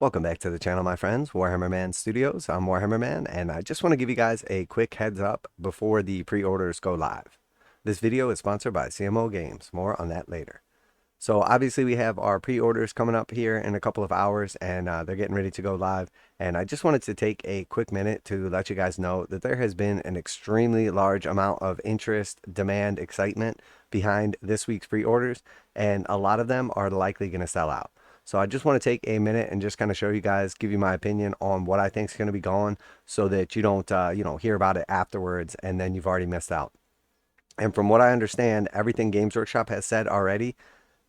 Welcome back to the channel, my friends. Warhammer Man Studios. I'm Warhammer Man, and I just want to give you guys a quick heads up before the pre-orders go live. This video is sponsored by CMO Games. More on that later. So obviously we have our pre-orders coming up here in a couple of hours, and they're getting ready to go live. And I just wanted to take a quick minute to let you guys know that there has been an extremely large amount of interest, demand, excitement behind this week's pre-orders, and a lot of them are likely going to sell out. So I just want to take a minute and just kind of show you guys, give you my opinion on what I think is going to be going, so that you don't, hear about it afterwards and then you've already missed out. And from what I understand, everything Games Workshop has said already,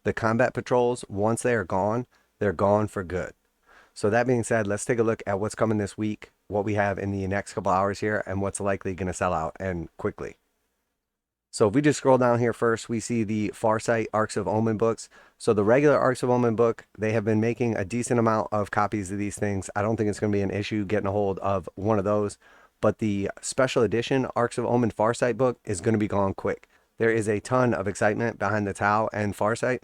the combat patrols, once they are gone, they're gone for good. So that being said, let's take a look at what's coming this week, what we have in the next couple hours here, and what's likely going to sell out and quickly. So if we just scroll down here first, we see the Farsight Arks of Omen books. So the regular Arks of Omen book, they have been making a decent amount of copies of these things. I don't think it's going to be an issue getting a hold of one of those. But the special edition Arks of Omen Farsight book is going to be gone quick. There is a ton of excitement behind the Tau and Farsight.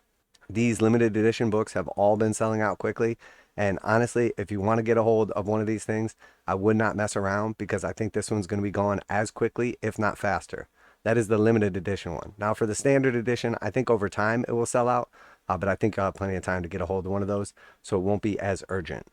These limited edition books have all been selling out quickly. And honestly, if you want to get a hold of one of these things, I would not mess around, because I think this one's going to be gone as quickly, if not faster. That is the limited edition one. Now for the standard edition, I think over time it will sell out, but I think you'll have plenty of time to get a hold of one of those, so it won't be as urgent.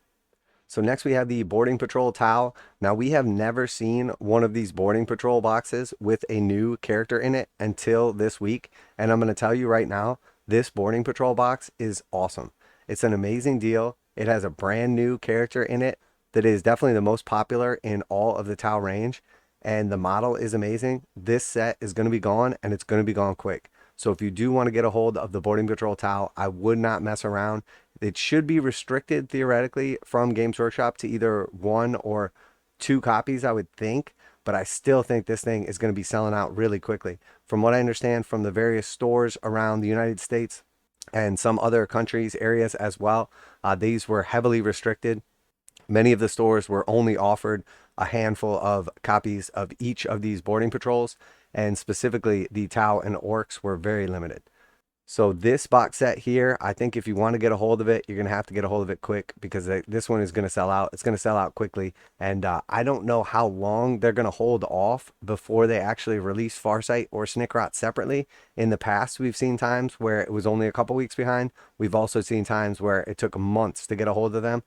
So next we have the Boarding Patrol Tau. Now we have never seen one of these Boarding Patrol boxes with a new character in it until this week, and I'm going to tell you right now, this Boarding Patrol box is awesome. It's an amazing deal. It has a brand new character in it that is definitely the most popular in all of the Tau range. And the model is amazing. This set is going to be gone, and it's going to be gone quick. So if you do want to get a hold of the Boarding Patrol Tau, I would not mess around. It should be restricted theoretically from Games Workshop to either 1 or 2 copies, I would think. But I still think this thing is going to be selling out really quickly. From what I understand from the various stores around the United States and some other countries, areas as well, these were heavily restricted. Many of the stores were only offered a handful of copies of each of these boarding patrols, and specifically the Tau and Orks were very limited. So this box set here, I think if you want to get a hold of it, you're going to have to get a hold of it quick, because this one is going to sell out. It's going to sell out quickly, and I don't know how long they're going to hold off before they actually release Farsight or Snickrot separately. In the past, we've seen times where it was only a couple weeks behind. We've also seen times where it took months to get a hold of them.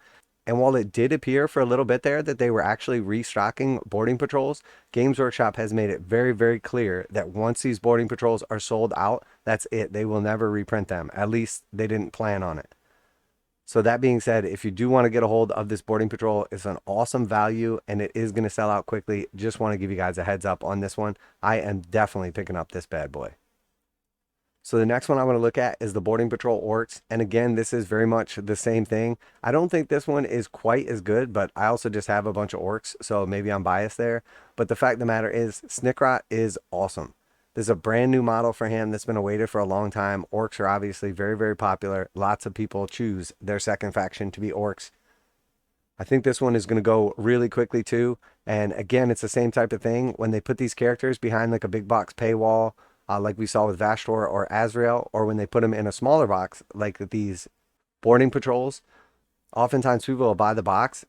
And while it did appear for a little bit there that they were actually restocking boarding patrols, Games Workshop has made it very, very clear that once these boarding patrols are sold out, that's it. They will never reprint them. At least they didn't plan on it. So that being said, if you do want to get a hold of this boarding patrol, it's an awesome value, and it is going to sell out quickly. Just want to give you guys a heads up on this one. I am definitely picking up this bad boy. So the next one I want to look at is the Boarding Patrol Orks. And again, this is very much the same thing. I don't think this one is quite as good, but I also just have a bunch of Orks, so maybe I'm biased there. But the fact of the matter is, Snickrot is awesome. This is a brand new model for him that's been awaited for a long time. Orks are obviously very, very popular. Lots of people choose their second faction to be Orks. I think this one is going to go really quickly too. And again, it's the same type of thing. When they put these characters behind like a big box paywall, like we saw with Vashtor or Azrael, or when they put them in a smaller box like these boarding patrols, oftentimes people will buy the box.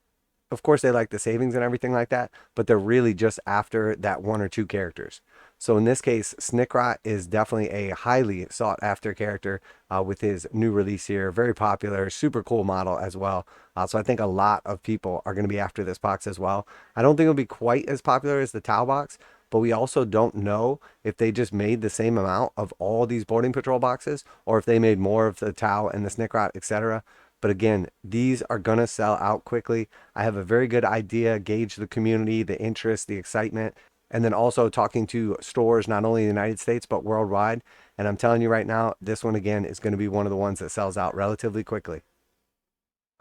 Of course, they like the savings and everything like that, but they're really just after that 1 or 2 characters. So in this case, Snickrot is definitely a highly sought after character with his new release here. Very popular, super cool model as well. So I think a lot of people are going to be after this box as well. I don't think it'll be quite as popular as the Tau box, but we also don't know if they just made the same amount of all these boarding patrol boxes, or if they made more of the Tau and the Snickrot, etc. But again, these are going to sell out quickly. I have a very good idea, gauge the community, the interest, the excitement, and then also talking to stores, not only in the United States, but worldwide. And I'm telling you right now, this one again is going to be one of the ones that sells out relatively quickly.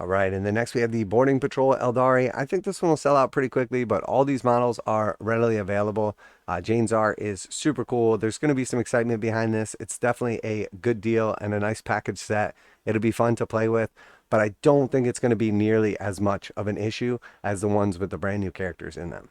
All right, and then next we have the Boarding Patrol Aeldari. I think this one will sell out pretty quickly, but all these models are readily available. Jane Czar is super cool. There's going to be some excitement behind this. It's definitely a good deal and a nice package set. It'll be fun to play with, but I don't think it's going to be nearly as much of an issue as the ones with the brand new characters in them.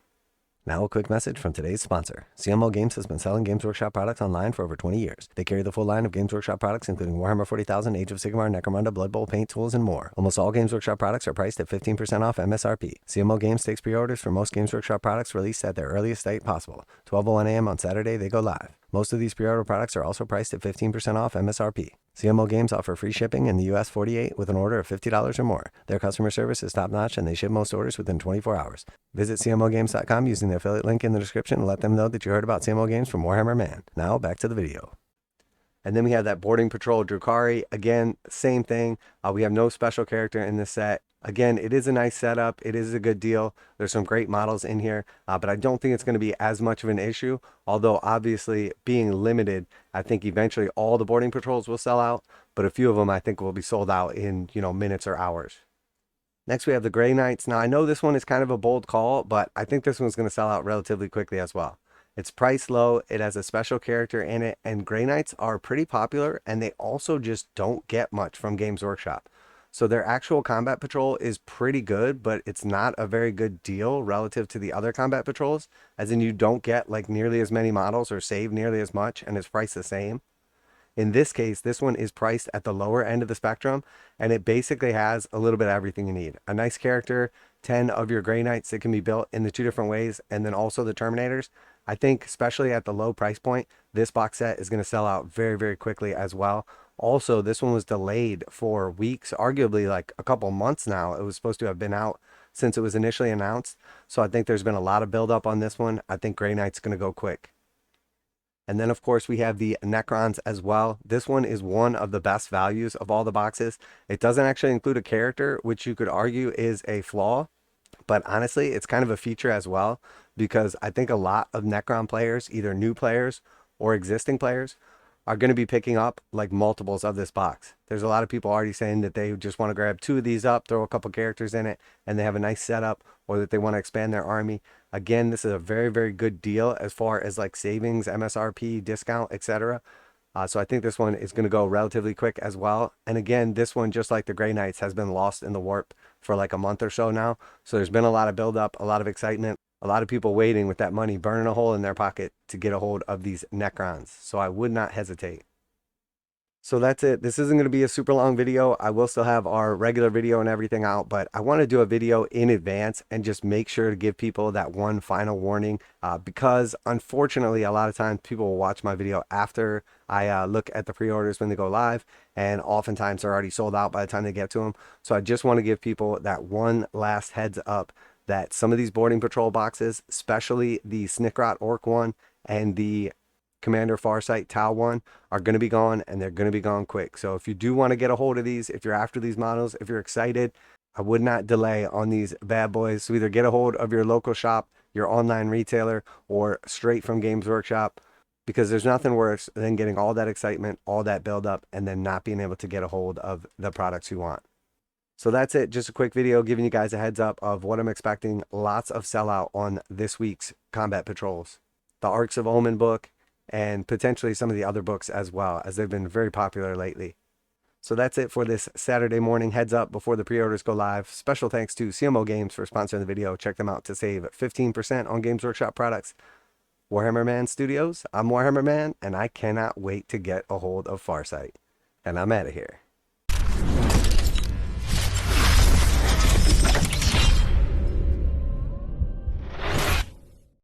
Now a quick message from today's sponsor. CMO Games has been selling Games Workshop products online for over 20 years. They carry the full line of Games Workshop products, including Warhammer 40,000, Age of Sigmar, Necromunda, Blood Bowl, paint tools, and more. Almost all Games Workshop products are priced at 15% off MSRP. CMO Games takes pre-orders for most Games Workshop products released at their earliest date possible. 12:01 a.m. on Saturday, they go live. Most of these pre-order products are also priced at 15% off MSRP. CMO Games offer free shipping in the US 48 with an order of $50 or more. Their customer service is top-notch and they ship most orders within 24 hours. Visit CMOGames.com using the affiliate link in the description and let them know that you heard about CMO Games from Warhammer Man. Now, back to the video. And then we have that boarding patrol Drukhari. Again, same thing. We have no special character in this set. Again, it is a nice setup. It is a good deal. There's some great models in here, but I don't think it's going to be as much of an issue. Although, obviously, being limited, I think eventually all the boarding patrols will sell out, but a few of them I think will be sold out in, minutes or hours. Next, we have the Grey Knights. Now, I know this one is kind of a bold call, but I think this one's going to sell out relatively quickly as well. It's priced low, it has a special character in it, and Grey Knights are pretty popular, and they also just don't get much from Games Workshop. So their actual combat patrol is pretty good, but it's not a very good deal relative to the other combat patrols, as in you don't get like nearly as many models or save nearly as much, and it's priced the same. In this case, this one is priced at the lower end of the spectrum, and it basically has a little bit of everything you need. A nice character, 10 of your Grey Knights that can be built in the two different ways, and then also the Terminators. I think, especially at the low price point, this box set is going to sell out very, very quickly as well. Also, this one was delayed for weeks, arguably like a couple months now. It was supposed to have been out since it was initially announced. So I think there's been a lot of buildup on this one. I think Grey Knight's going to go quick. And then, of course, we have the Necrons as well. This one is one of the best values of all the boxes. It doesn't actually include a character, which you could argue is a flaw. But honestly, it's kind of a feature as well, because I think a lot of Necron players, either new players or existing players, are going to be picking up like multiples of this box. There's a lot of people already saying that they just want to grab 2 of these up, throw a couple characters in it, and they have a nice setup, or that they want to expand their army. Again, this is a very, very good deal as far as like savings, MSRP, discount, etc. So I think this one is going to go relatively quick as well. And again, this one, just like the Grey Knights, has been lost in the warp for like a month or so now. So there's been a lot of buildup, a lot of excitement, a lot of people waiting with that money, burning a hole in their pocket to get a hold of these Necrons. So I would not hesitate. So that's it. This isn't going to be a super long video. I will still have our regular video and everything out, but I want to do a video in advance and just make sure to give people that one final warning, because unfortunately, a lot of times people will watch my video after I look at the pre-orders when they go live, and oftentimes they're already sold out by the time they get to them. So I just want to give people that one last heads up that some of these boarding patrol boxes, especially the Snickrot Orc one and the Commander Farsight Tau one, are going to be gone, and they're going to be gone quick. So if you do want to get a hold of these, if you're after these models, if you're excited, I would not delay on these bad boys. So either get a hold of your local shop, your online retailer, or straight from Games Workshop, because there's nothing worse than getting all that excitement, all that build up, and then not being able to get a hold of the products you want. So that's it. Just a quick video giving you guys a heads up of what I'm expecting. Lots of sellout on this week's combat patrols, the Arks of Omen book, and potentially some of the other books as well, as they've been very popular lately. So that's it for this Saturday morning heads up before the pre-orders go live. Special thanks to CMO Games for sponsoring the video. Check them out to save 15% on Games Workshop products. Warhammer Man Studios, I'm Warhammer Man, and I cannot wait to get a hold of Farsight. And I'm out of here.